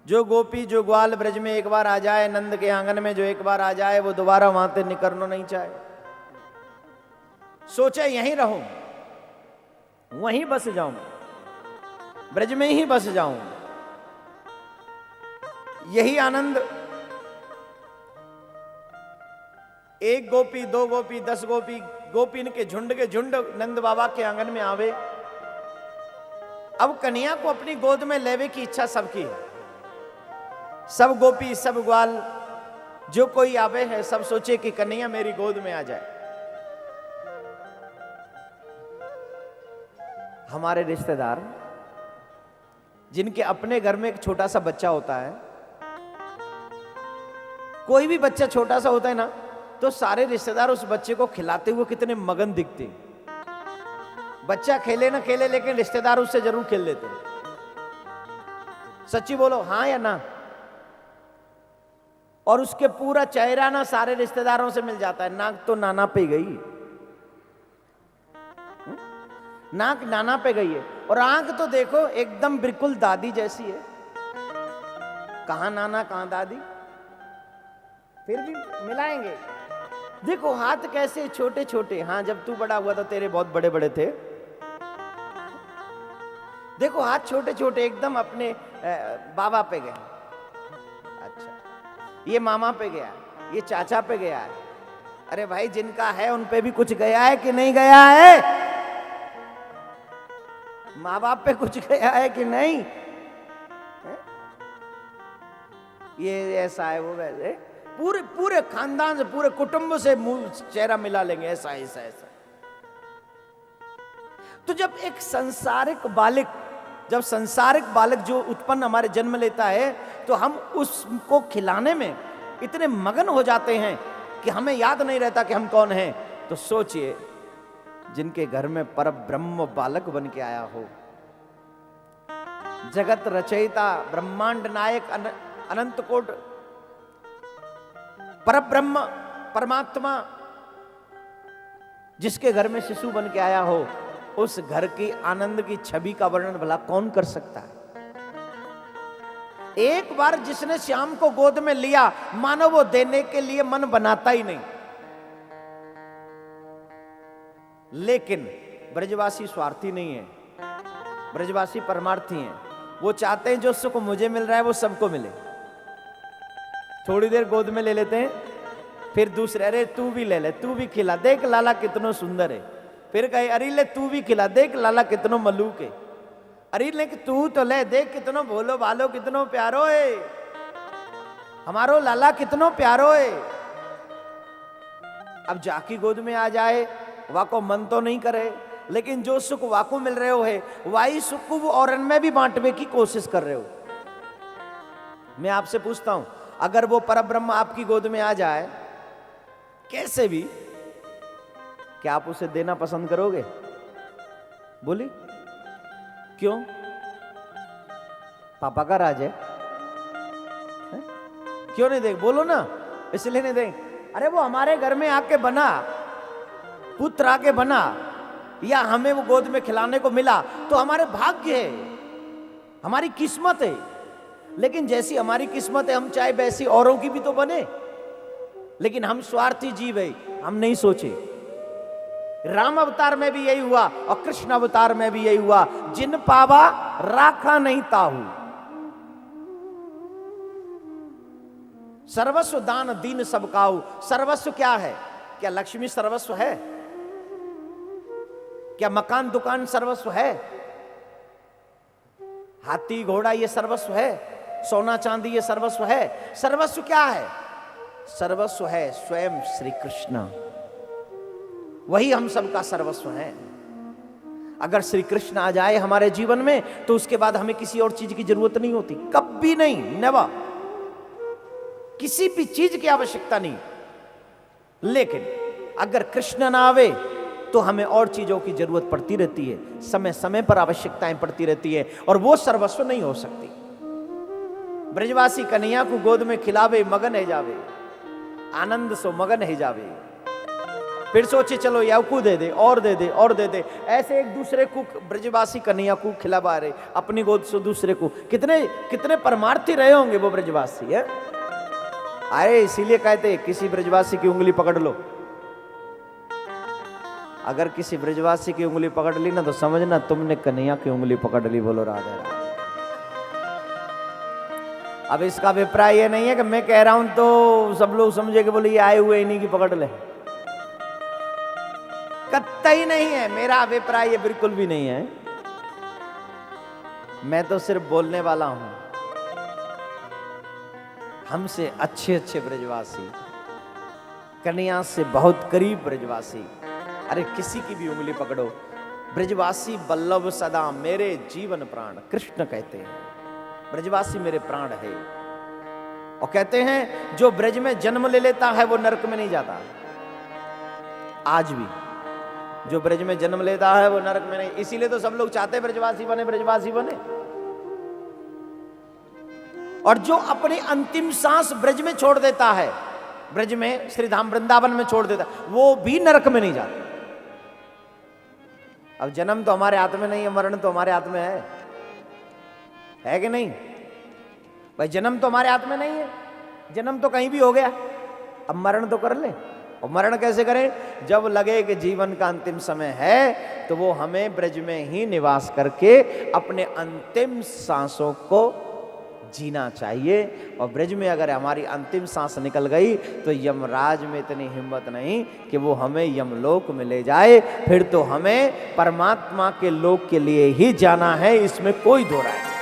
जो गोपी जो ग्वाल ब्रज में एक बार आ जाए, नंद के आंगन में जो एक बार आ जाए, वो दोबारा वहां से निकलना नहीं चाहे। सोचे यहीं रहूं, वहीं बस जाऊं, ब्रज में ही बस जाऊं, यही आनंद। एक गोपी, दो गोपी, 10 गोपी, गोपीन के झुंड नंद बाबा के आंगन में आवे। अब कन्हैया को अपनी गोद में लेवे की इच्छा सबकी है। सब गोपी, सब ग्वाल, जो कोई आवे है, सब सोचे कि कन्हैया मेरी गोद में आ जाए। हमारे रिश्तेदार जिनके अपने घर में एक छोटा सा बच्चा होता है, कोई भी बच्चा छोटा सा होता है ना, तो सारे रिश्तेदार उस बच्चे को खिलाते हुए कितने मगन दिखते। बच्चा खेले ना खेले, लेकिन रिश्तेदार उससे जरूर खेल लेते। सच्ची बोलो, हाँ या ना? और उसके पूरा चेहरा ना सारे रिश्तेदारों से मिल जाता है। नाक तो नाना पे गई, नाक नाना पे गई है, और आंख तो देखो एकदम बिल्कुल दादी जैसी है। कहां नाना कहां दादी, फिर भी मिलाएंगे। देखो हाथ कैसे छोटे छोटे। हाँ, जब तू बड़ा हुआ तो तेरे बहुत बड़े बड़े थे। देखो हाथ छोटे छोटे एकदम अपने बाबा पे गए। अच्छा, ये मामा पे गया, ये चाचा पे गया है। अरे भाई, जिनका है उन पे भी कुछ गया है कि नहीं गया है? माँ बाप पे कुछ गया है कि नहीं? ये ऐसा है, वो वैसे, पूरे पूरे खानदान से, पूरे कुटुंब से मुंह चेहरा मिला लेंगे, ऐसा ऐसा ऐसा। तो जब एक संसारिक बालक जो उत्पन्न हमारे जन्म लेता है, तो हम उसको खिलाने में इतने मगन हो जाते हैं कि हमें याद नहीं रहता कि हम कौन हैं। तो सोचिए, जिनके घर में पर ब्रह्म बालक बन के आया हो, जगत रचयिता, ब्रह्मांड नायक, अनंत कोट पर ब्रह्म परमात्मा, जिसके घर में शिशु बन के आया हो, उस घर की आनंद की छवि का वर्णन भला कौन कर सकता है? एक बार जिसने श्याम को गोद में लिया, मानो वो देने के लिए मन बनाता ही नहीं। लेकिन ब्रजवासी स्वार्थी नहीं है, ब्रजवासी परमार्थी हैं। वो चाहते हैं जो सुख मुझे मिल रहा है वो सबको मिले। थोड़ी देर गोद में ले लेते हैं, फिर दूसरे, अरे तू भी ले ले, तू भी खिला, देख लाला कितनो सुंदर है। फिर कहे, अरे ले तू भी खिला, देख लाला कितनो मलूक है। अरे ले तू तो ले, देख कितनो भोलो भालो, कितनो प्यारो है, हमारो लाला कितनो प्यारो है। अब जाकी गोद में आ जाए, वाको मन तो नहीं करे, लेकिन जो सुख वाको मिल रहे हो है, वही सुख को वो औरन में भी बांटने की कोशिश कर रहे हो। मैं आपसे पूछता हूं, अगर वो परब्रह्म आपकी गोद में आ जाए, कैसे भी, क्या आप उसे देना पसंद करोगे? बोली क्यों? पापा का राज है? क्यों नहीं देंगे? बोलो ना, इसलिए नहीं देंगे। अरे वो हमारे घर में आके बना, पुत्र आके बना, या हमें वो गोद में खिलाने को मिला, तो हमारे भाग्य है, हमारी किस्मत है। लेकिन जैसी हमारी किस्मत है, हम चाहे वैसी औरों की भी तो बने। लेकिन हम स्वार्थी जीव है, हम नहीं सोचे। राम अवतार में भी यही हुआ और कृष्ण अवतार में भी यही हुआ। जिन पावा राखा नहीं ताहू, सर्वस्व दान दीन सब काहू। सर्वस्व क्या है? क्या लक्ष्मी सर्वस्व है? क्या मकान दुकान सर्वस्व है? हाथी घोड़ा ये सर्वस्व है? सोना चांदी ये सर्वस्व है? सर्वस्व क्या है? सर्वस्व है स्वयं श्री कृष्ण। वही हम सबका सर्वस्व है। अगर श्री कृष्ण आ जाए हमारे जीवन में, तो उसके बाद हमें किसी और चीज की जरूरत नहीं होती, कभी नहीं, नेवर। किसी भी चीज की आवश्यकता नहीं। लेकिन अगर कृष्ण ना आवे, तो हमें और चीजों की जरूरत पड़ती रहती है, समय समय पर आवश्यकताएं पड़ती रहती है, और वो सर्वस्व नहीं हो सकती। ब्रजवासी कन्हैया को गोद में खिलावे, मगन है जावे, आनंद सो मगन है जावे। फिर सोचे चलो याकू दे दे और दे दे और दे दे, ऐसे एक दूसरे को ब्रजवासी कन्हैया को खिलावा रहे, अपनी गोद से दूसरे को। कितने कितने परमार्थी रहे होंगे वो ब्रजवासी है। अरे इसीलिए कहते किसी ब्रजवासी की उंगली पकड़ लो, अगर किसी ब्रजवासी की उंगली पकड़ ली ना तो समझना तुमने कन्हैया की उंगली पकड़ ली। बोलो राधे राधे। अब इसका अभिप्राय ये नहीं है कि मैं कह रहा हूं तो सब लोग समझे कि बोले ये आए हुए इन्हीं की पकड़ ले, कतई नहीं है। मेरा अभिप्राय ये बिल्कुल भी नहीं है, मैं तो सिर्फ बोलने वाला हूं। हमसे अच्छे अच्छे ब्रजवासी, कन्हैया से बहुत करीब ब्रजवासी, अरे किसी की भी उंगली पकड़ो। ब्रजवासी वल्लभ सदा मेरे जीवन प्राण, कृष्ण कहते हैं ब्रजवासी मेरे प्राण है। और कहते हैं जो ब्रज में जन्म ले लेता है वो नरक में नहीं जाता। आज भी जो ब्रज में जन्म लेता है वो नरक में नहीं। इसीलिए तो सब लोग चाहते ब्रजवासी बने, ब्रजवासी बने। और जो अपनी अंतिम सांस ब्रज में छोड़ देता है, ब्रज में श्री धाम वृंदावन में छोड़ देता है, वो भी नरक में नहीं जाता। अब जन्म तो हमारे हाथ में नहीं है, मरण तो हमारे हाथ में है कि नहीं भाई? जन्म तो हमारे हाथ में नहीं है, जन्म तो कहीं भी हो गया, अब मरण तो कर ले। और मरण कैसे करें? जब लगे कि जीवन का अंतिम समय है तो वो हमें ब्रज में ही निवास करके अपने अंतिम सांसों को जीना चाहिए। और ब्रज में अगर हमारी अंतिम सांस निकल गई तो यमराज में इतनी हिम्मत नहीं कि वो हमें यमलोक में ले जाए। फिर तो हमें परमात्मा के लोक के लिए ही जाना है, इसमें कोई दो राय नहीं।